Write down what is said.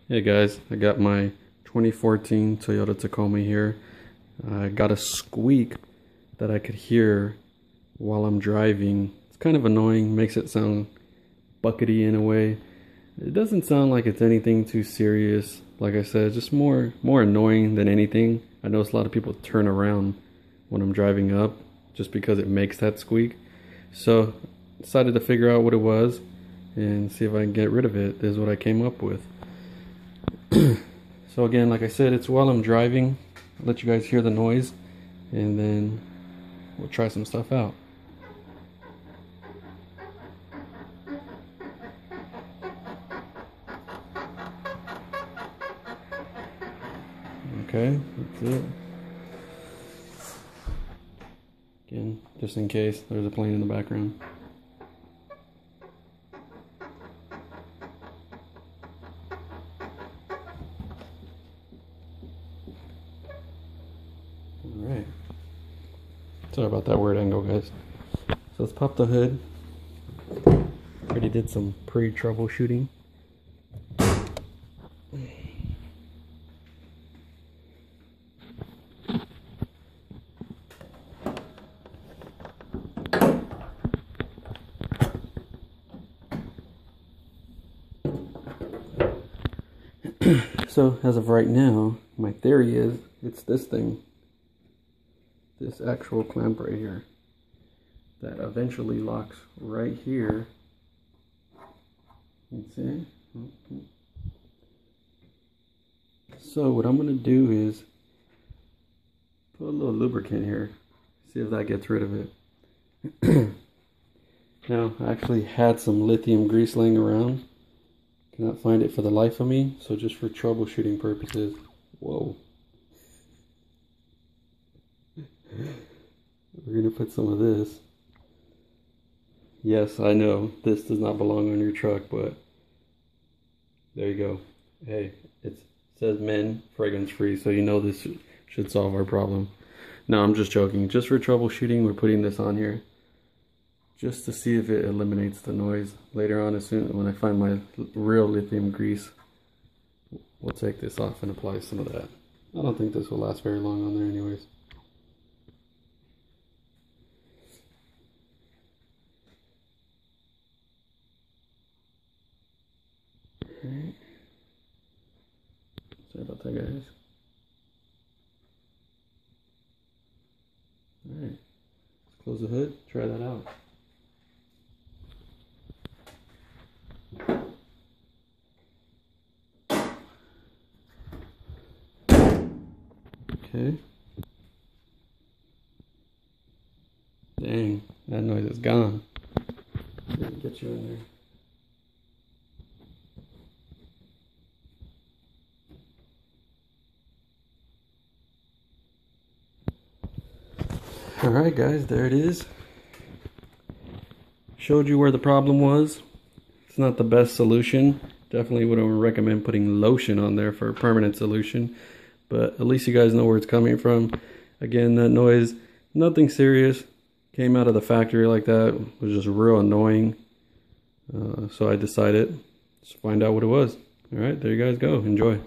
Hey guys, I got my 2014 Toyota Tacoma here. I got a squeak that I could hear while I'm driving. It's kind of annoying, makes it sound buckety in a way. It doesn't sound like it's anything too serious. Like I said, just more annoying than anything. I notice a lot of people turn around when I'm driving up just because it makes that squeak. So decided to figure out what it was and see if I can get rid of it. This is what I came up with. So again, like I said, it's while I'm driving. I'll let you guys hear the noise and then we'll try some stuff out. Okay, that's it. Again, just in case there's a plane in the background. Alright. Sorry about that weird angle, guys. So let's pop the hood. Already did some pre-troubleshooting. So as of right now, my theory is it's this thing, this actual clamp right here, that eventually locks right here. You see? So what I'm going to do is put a little lubricant here, see if that gets rid of it. Now, I actually had some lithium grease laying around. Cannot find it for the life of me, so just for troubleshooting purposes. Whoa. We're gonna put some of this. Yes, I know this does not belong on your truck, but there you go. Hey, it says men fragrance free, so you know this should solve our problem. No, I'm just joking. Just for troubleshooting, we're putting this on here, just to see if it eliminates the noise. Later on, as soon when I find my real lithium grease, we'll take this off and apply some of that. I don't think this will last very long on there anyways. Alright. Sorry about that, guys. Alright. Let's close the hood, try that out. Okay. Dang, that noise is gone. Let me get you in there. Alright guys, there it is. Showed you where the problem was. It's not the best solution. Definitely wouldn't recommend putting lotion on there for a permanent solution. But at least you guys know where it's coming from. Again, that noise, nothing serious. Came out of the factory like that. It was just real annoying. So I decided to find out what it was. Alright, there you guys go. Enjoy.